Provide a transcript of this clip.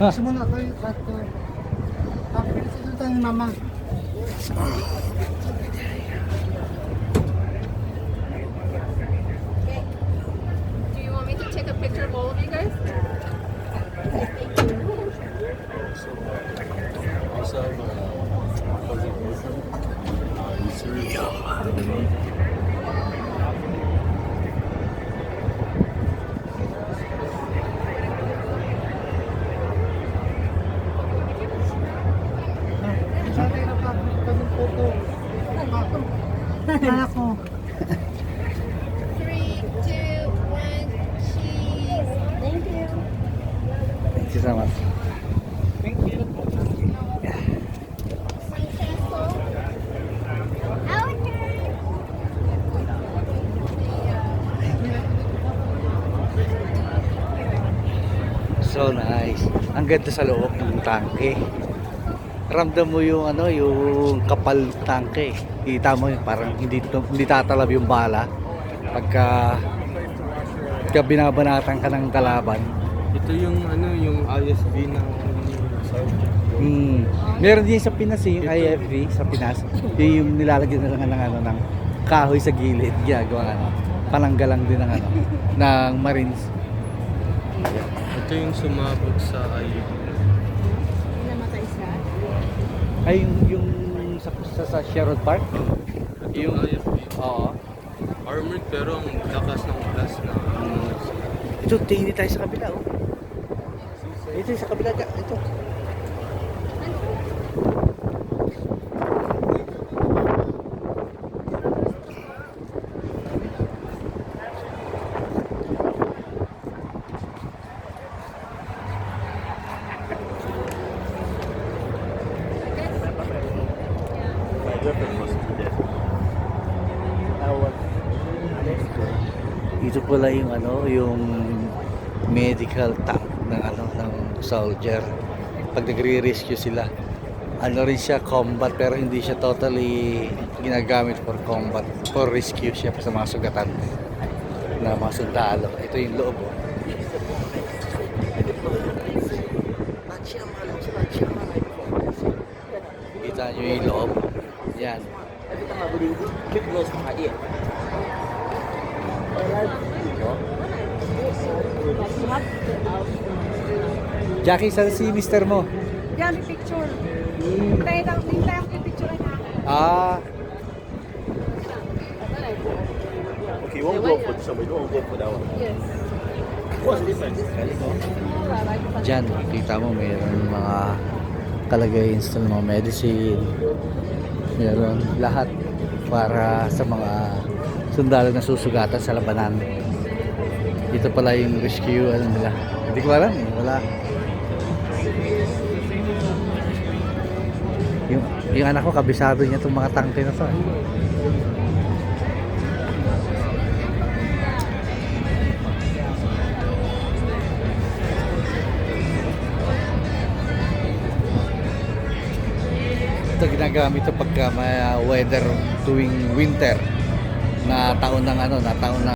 Sumunod ako yung kato. Tapos ito tayo mama. Do you want me to take a picture of all of you guys? Also have fuzzy boyfriend. He's serious. Sa tayo na pa kami photo. Ako. 3, 2, 1, cheese. Thank you. Thank you so much. So nice. Ang ganda sa loob ng tangke. Ramdam mo yung ano, yung kapal ng tangke. Kita mo yung parang hindi tatalab yung bala pagka binabanatan ka ng kalaban. Ito yung ano, yung ISB ng Meron din sa Pinas yung IFV sa Pinas. Yung nilalagyan na lang ng ano ng kahoy sa gilid, ginagawa ano. Pananggalang din ng ano ng Marines. Ito yung sumabog sa ISB. Namatay siya? Ay yung sa Sherrod Park. Yung ISB. Oo. Armored pero ang lakas ng blast na Ito, tingin tayo sa kabila, oh. Ito, sa kabila, ito. Ito pala yung ano, yung medical tank ng ano ng soldier. Pag nagre-rescue sila, ano rin siya combat pero hindi siya totally ginagamit for combat, for rescue siya sa mga sugatan na mga sundalo. Ito yung loob. Oh. Kita nyo yung loob. Yan. Jackie, saan si mister mo? Yan, may picture. Tayo lang, tayo yung picture na. Ah, Okay, you won't go for this one, but you won't go for that one. Yes. What's the difference? dyan, kita mo mayroon mga kalagayan sa mga medicine. Mayroon lahat para sa mga sundalo na susugatan sa labanan. Dito pala yung rescue, ano nila. Hindi ko alam eh, wala. Yung anak ko, kabisado niya itong mga tangke na to. Eh. Ito ginagamit ito pagka may weather tuwing winter na taon ng ano, na taon ng